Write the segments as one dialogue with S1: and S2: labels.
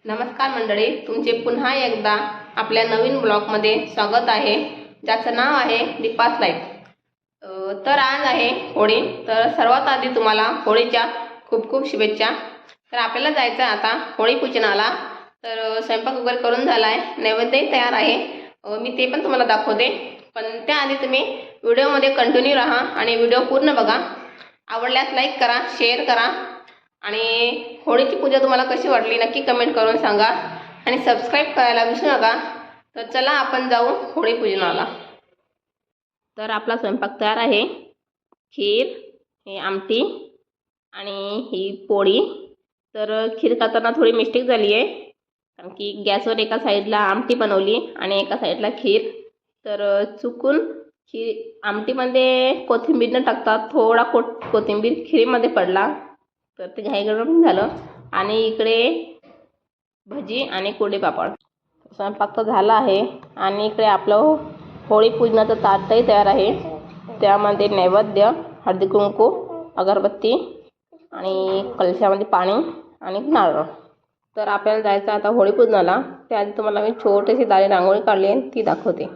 S1: नमस्कार मंडळी, तुमचे पुन्हा एकदा आपल्या नवीन ब्लॉगमध्ये स्वागत आहे, ज्याचं नाव आहे दीपास लाईफ। तर आज आहे होळी। तर सर्वात आधी तुम्हाला होळीच्या खूप खूप शुभेच्छा। तर आपल्याला जायचं आता होळी पूजनाला। तर स्वयंपाक वगैरे करून झाला आहे, नैवेद्यही तयार आहे, मी ते पण तुम्हाला दाखवते। पण त्याआधी तुम्ही व्हिडिओमध्ये कंटिन्यू राहा आणि व्हिडिओ पूर्ण बघा। आवडल्यास लाईक करा, शेअर करा आणि होळीची पूजा तुम्हाला कशी वाटली नक्की कमेंट करून सांगा आणि सबस्क्राईब करायला विसरू नका। तर चला आपण जाऊ होळी पूजनाला। तर आपला स्वयंपाक तयार आहे, खीर, हे आमटी आणि ही पोळी। तर खीर करताना थोडी मिस्टेक झाली आहे, कारण की गॅसवर एका साईडला आमटी बनवली आणि एका साईडला खीर। तर चुकून खीर आमटीमध्ये कोथिंबीर न टाकता थोडा कोथिंबीर खीरीमध्ये पडला, तर ते घाईगडबड झालं। आणि इकडे भजी आणि कोरडे पापड। स्वयंपाक तर झाला आहे आणि इकडे आपलं होळी पूजनाचं ताटही तयार आहे, त्यामध्ये नैवेद्य, हळदी कुंकू, अगरबत्ती आणि कलशामध्ये पाणी आणि नारळ। तर आपल्याला जायचं आता होळी पूजनाला। त्याआधी तुम्हाला मी छोटीशी दारी रांगोळी काढली आहे, ती दाखवते।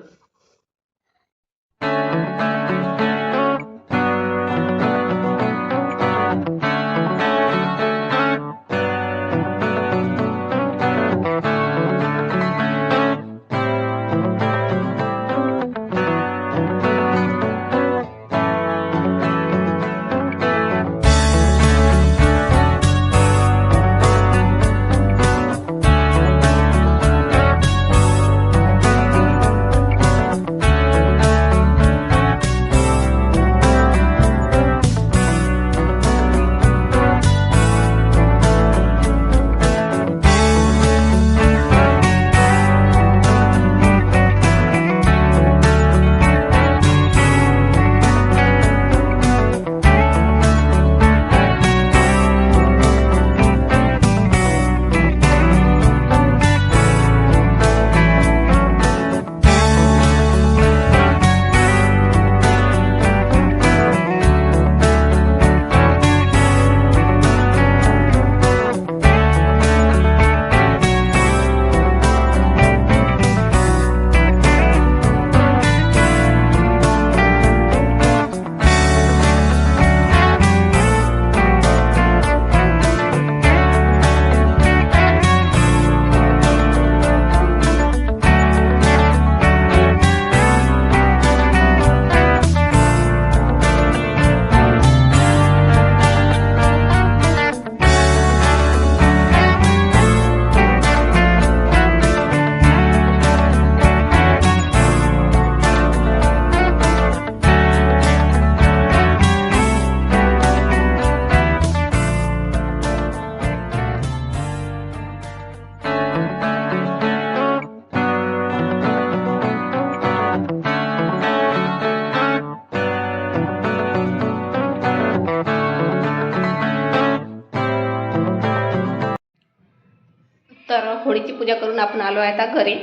S1: तर होळीची पूजा करून आपण आलो आहे आता घरी।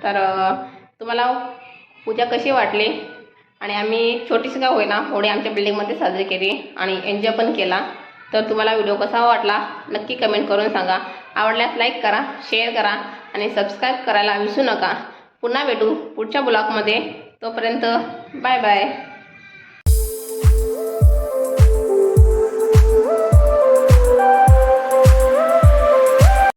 S1: तर तुम्हाला पूजा कशी वाटली आणि आम्ही छोटीशी का होईना होळी आमच्या बिल्डिंगमध्ये साजरी केली आणि एन्जॉय पण केला। तर तुम्हाला व्हिडिओ कसा वाटला नक्की कमेंट करून सांगा। आवडल्यास लाईक करा, शेअर करा आणि सबस्क्राईब करायला विसरू नका। पुन्हा भेटू पुढच्या ब्लॉगमध्ये, तोपर्यंत बाय बाय।